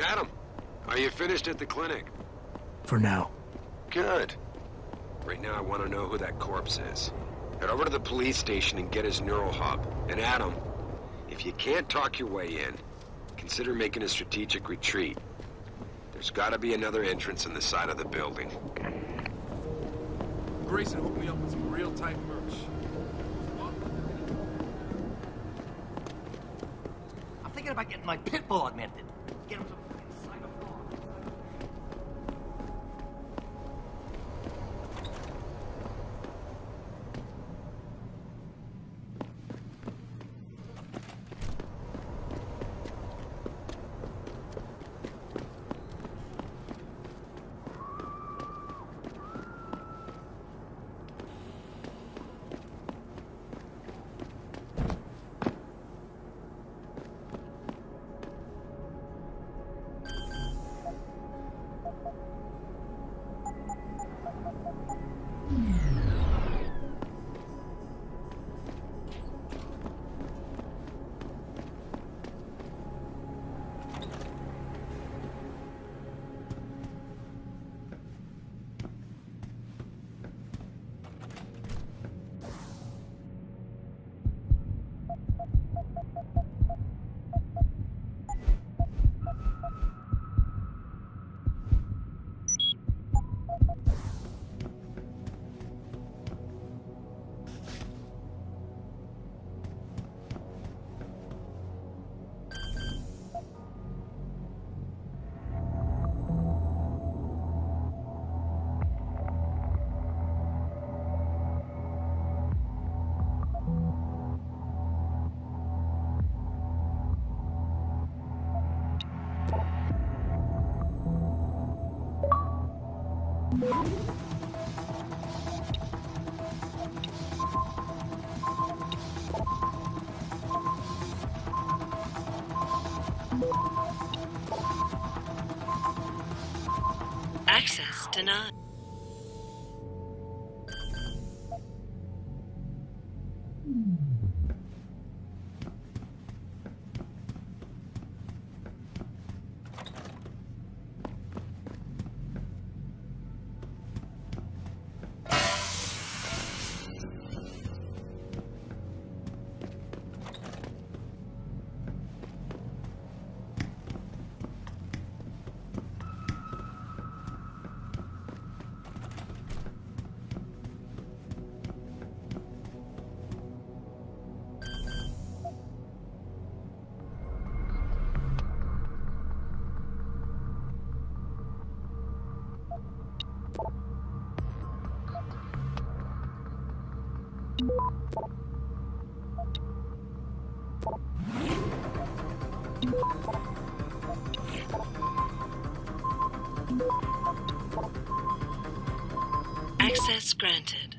Adam, are you finished at the clinic? For now. Good. Right now I want to know who that corpse is. Head over to the police station and get his neural hub. And Adam, if you can't talk your way in, consider making a strategic retreat. There's gotta be another entrance on the side of the building. Grayson hooked me up with some real-time merch. I'm thinking about getting my pit bull augmented. Get him some cyber dog. Access denied. Access granted.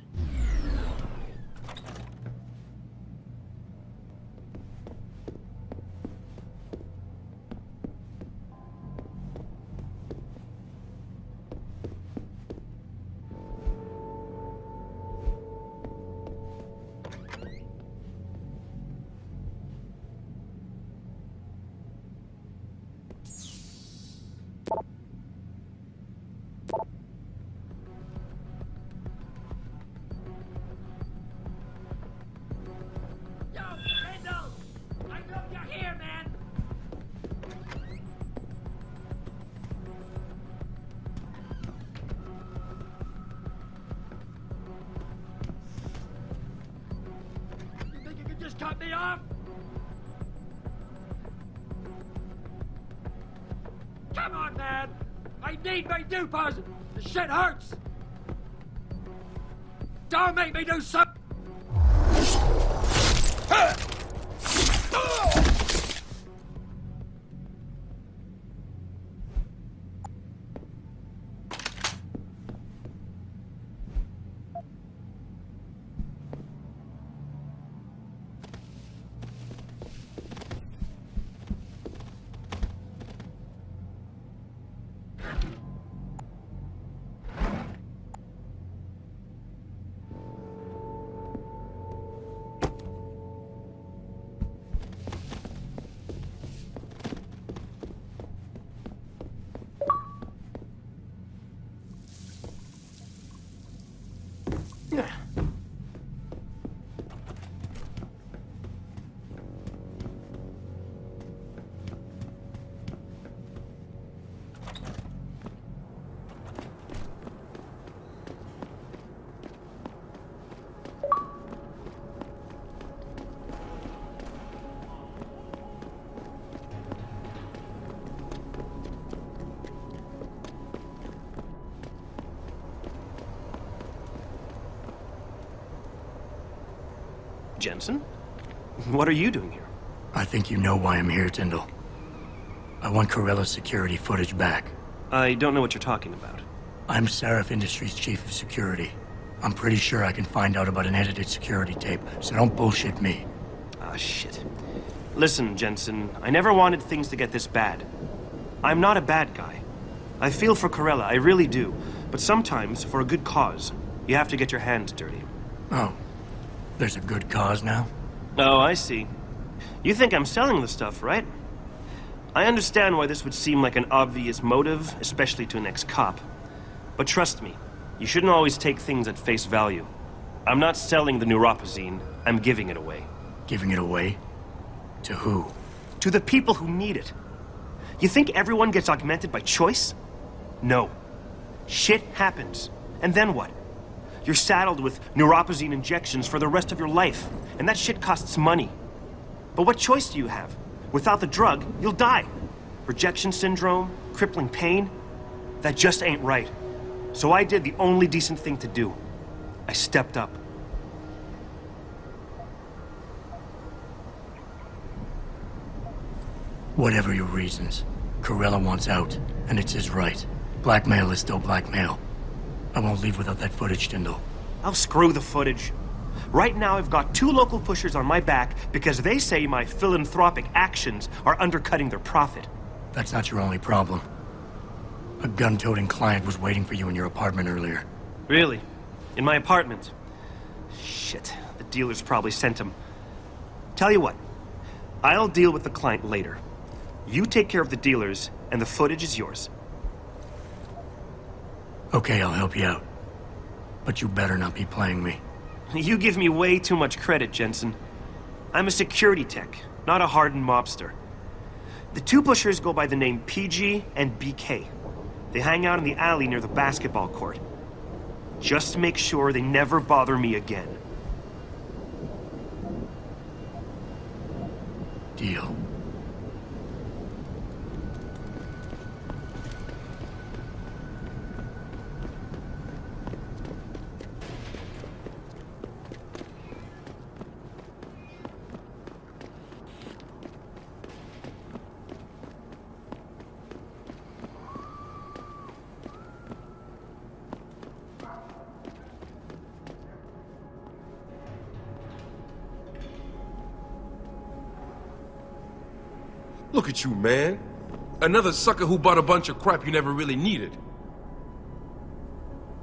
Cut me off! Come on, man! I need my dupers! The shit hurts! Don't make me do something! Jensen? What are you doing here? I think you know why I'm here, Tyndall. I want Corella's security footage back. I don't know what you're talking about. I'm Seraph Industries' chief of security. I'm pretty sure I can find out about an edited security tape, so don't bullshit me. Ah, shit. Listen, Jensen, I never wanted things to get this bad. I'm not a bad guy. I feel for Corella, I really do. But sometimes, for a good cause, you have to get your hands dirty. Oh, there's a good cause now? Oh, I see. You think I'm selling the stuff, right? I understand why this would seem like an obvious motive, especially to an ex-cop. But trust me, you shouldn't always take things at face value. I'm not selling the neuropazine, I'm giving it away. Giving it away? To who? To the people who need it. You think everyone gets augmented by choice? No. Shit happens. And then what? You're saddled with neuropazine injections for the rest of your life, and that shit costs money. But what choice do you have? Without the drug, you'll die. Rejection syndrome, crippling pain, that just ain't right. So I did the only decent thing to do. I stepped up. Whatever your reasons, Corella wants out, and it's his right. Blackmail is still blackmail. I won't leave without that footage, Tyndall. I'll screw the footage. Right now I've got 2 local pushers on my back because they say my philanthropic actions are undercutting their profit. That's not your only problem. A gun-toting client was waiting for you in your apartment earlier. Really? In my apartment? Shit, the dealers probably sent him. Tell you what, I'll deal with the client later. You take care of the dealers, and the footage is yours. Okay, I'll help you out. But you better not be playing me. You give me way too much credit, Jensen. I'm a security tech, not a hardened mobster. The 2 pushers go by the name PG and BK. They hang out in the alley near the basketball court. Just make sure they never bother me again. Deal. Look at you, man. Another sucker who bought a bunch of crap you never really needed.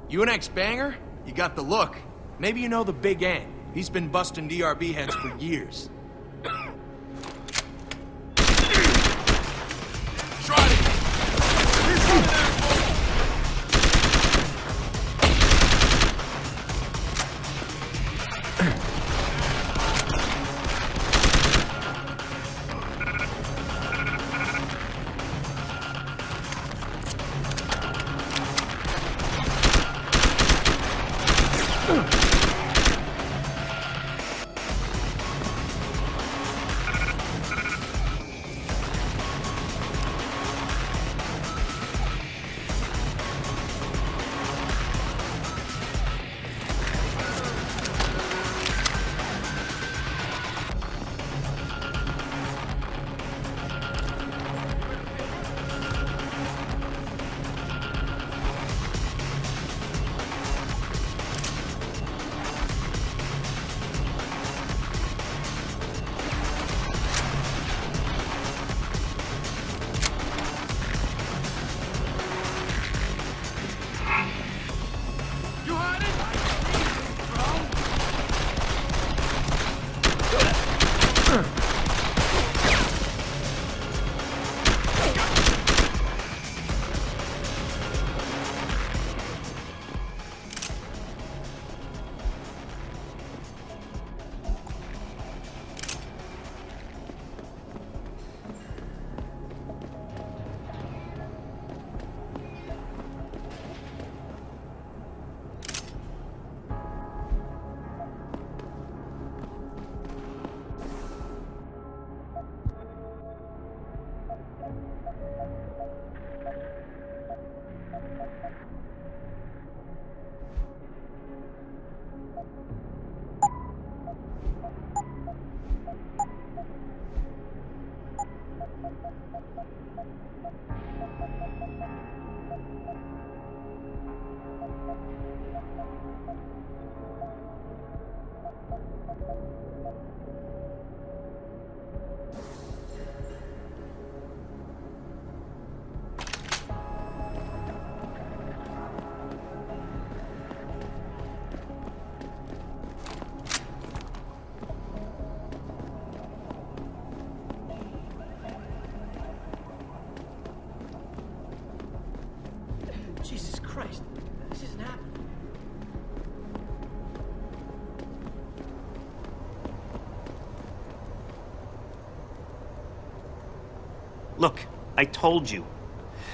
You an ex-banger? You got the look. Maybe you know the Big Ant. He's been busting DRB heads for years. Try it! Christ, this isn't happening. Look, I told you.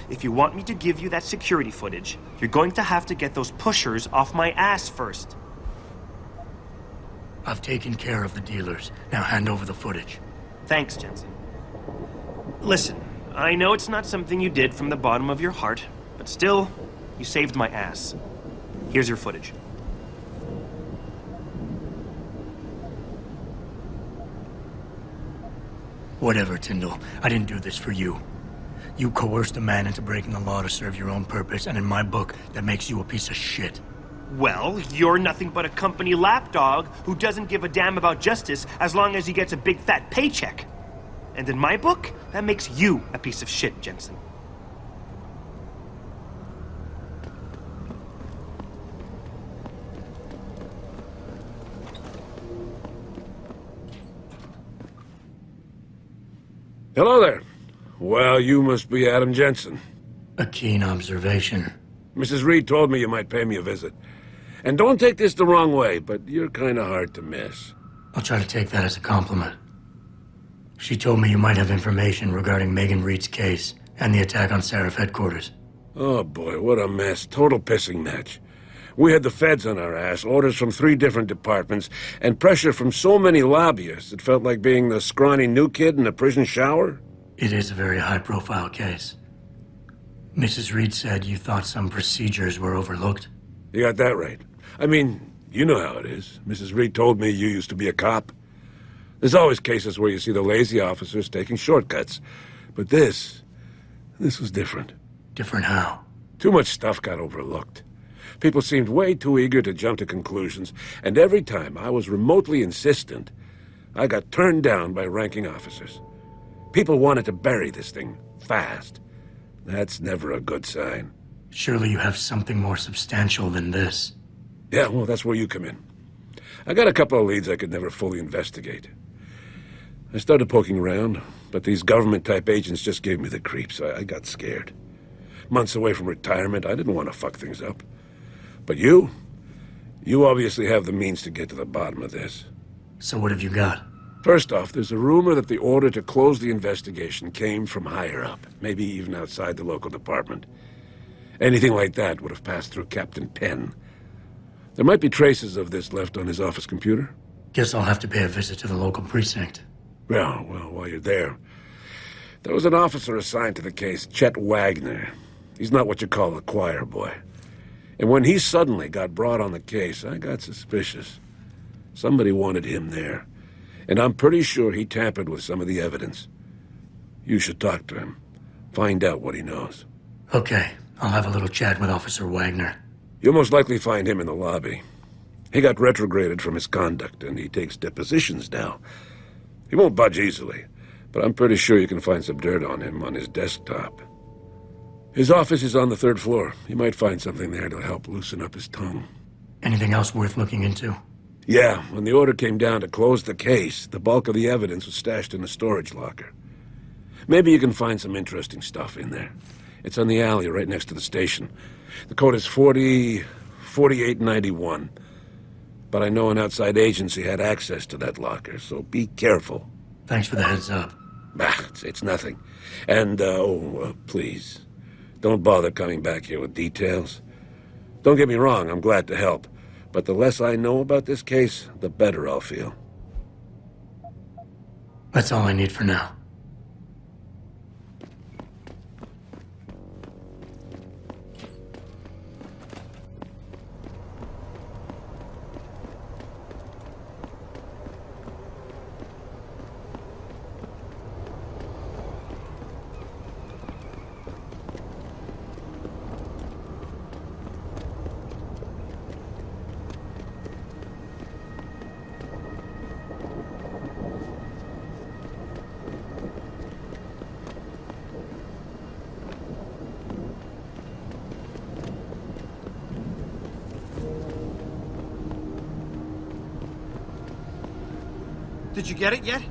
If you want me to give you that security footage, you're going to have to get those pushers off my ass first. I've taken care of the dealers. Now hand over the footage. Thanks, Jensen. Listen, I know it's not something you did from the bottom of your heart, but still, you saved my ass. Here's your footage. Whatever, Tyndall. I didn't do this for you. You coerced a man into breaking the law to serve your own purpose, and in my book, that makes you a piece of shit. Well, you're nothing but a company lapdog who doesn't give a damn about justice as long as he gets a big fat paycheck. And in my book, that makes you a piece of shit, Jensen. Hello there. Well, you must be Adam Jensen. A keen observation. Mrs. Reed told me you might pay me a visit. And don't take this the wrong way, but you're kind of hard to miss. I'll try to take that as a compliment. She told me you might have information regarding Megan Reed's case and the attack on Seraph headquarters. Oh boy, what a mess. Total pissing match. We had the feds on our ass, orders from 3 different departments, and pressure from so many lobbyists it felt like being the scrawny new kid in a prison shower. It is a very high-profile case. Mrs. Reed said you thought some procedures were overlooked. You got that right. I mean, you know how it is. Mrs. Reed told me you used to be a cop. There's always cases where you see the lazy officers taking shortcuts. But this was different. Different how? Too much stuff got overlooked. People seemed way too eager to jump to conclusions, and every time I was remotely insistent, I got turned down by ranking officers. People wanted to bury this thing fast. That's never a good sign. Surely you have something more substantial than this. Yeah, well, that's where you come in. I got a couple of leads I could never fully investigate. I started poking around, but these government-type agents just gave me the creeps. I got scared. Months away from retirement, I didn't want to fuck things up. But you obviously have the means to get to the bottom of this. So what have you got? First off, there's a rumor that the order to close the investigation came from higher up, maybe even outside the local department. Anything like that would have passed through Captain Penn. There might be traces of this left on his office computer. Guess I'll have to pay a visit to the local precinct. Well, while you're there, there was an officer assigned to the case, Chet Wagner. He's not what you call a choir boy. And when he suddenly got brought on the case, I got suspicious. Somebody wanted him there. And I'm pretty sure he tampered with some of the evidence. You should talk to him. Find out what he knows. Okay, I'll have a little chat with Officer Wagner. You'll most likely find him in the lobby. He got retrograded from his conduct, and he takes depositions now. He won't budge easily, but I'm pretty sure you can find some dirt on him on his desktop. His office is on the 3rd floor. You might find something there to help loosen up his tongue. Anything else worth looking into? Yeah, when the order came down to close the case, the bulk of the evidence was stashed in a storage locker. Maybe you can find some interesting stuff in there. It's on the alley right next to the station. The code is 4891. But I know an outside agency had access to that locker, so be careful. Thanks for the heads up. Bah, it's nothing. And, please, don't bother coming back here with details. Don't get me wrong, I'm glad to help. But the less I know about this case, the better I'll feel. That's all I need for now. Did you get it yet?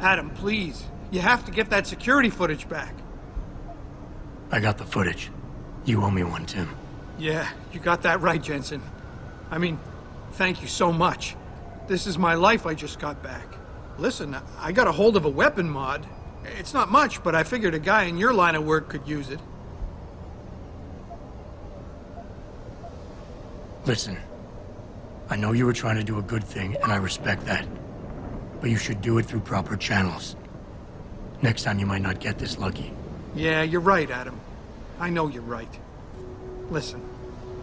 Adam, please. You have to get that security footage back. I got the footage. You owe me one, Tim. Yeah, you got that right, Jensen. I mean, thank you so much. This is my life I just got back. Listen, I got a hold of a weapon mod. It's not much, but I figured a guy in your line of work could use it. Listen, I know you were trying to do a good thing, and I respect that. But you should do it through proper channels. Next time you might not get this lucky. Yeah, you're right, Adam. I know you're right. Listen,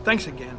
thanks again.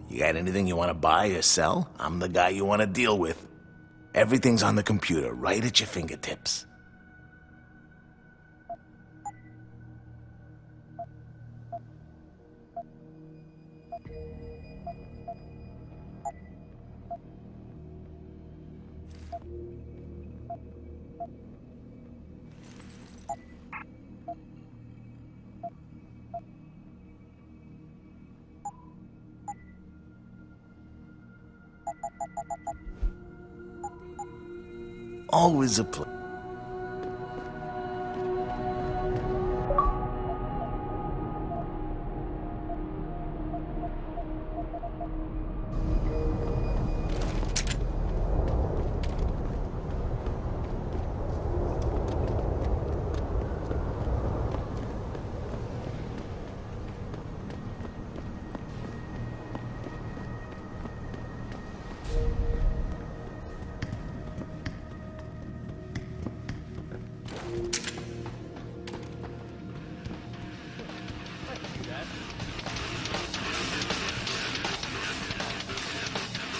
You got anything you want to buy or sell? I'm the guy you want to deal with. Everything's on the computer, right at your fingertips. Always a pleasure.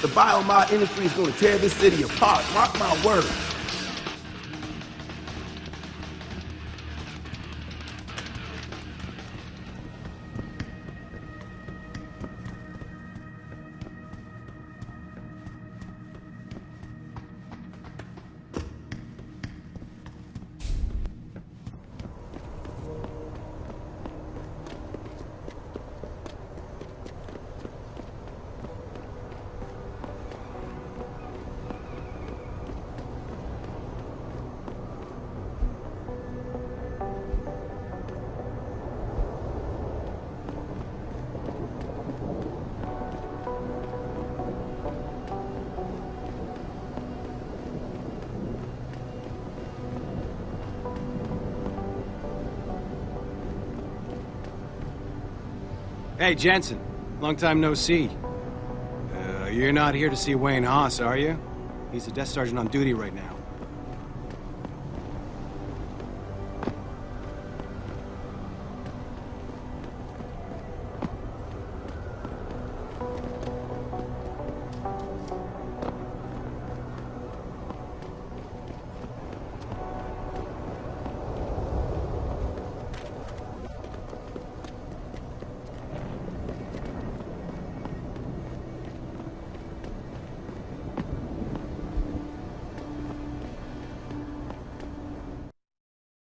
The biomod industry is going to tear this city apart. Mark my words. Hey, Jensen. Long time no see. You're not here to see Wayne Haas, are you? He's a desk sergeant on duty right now.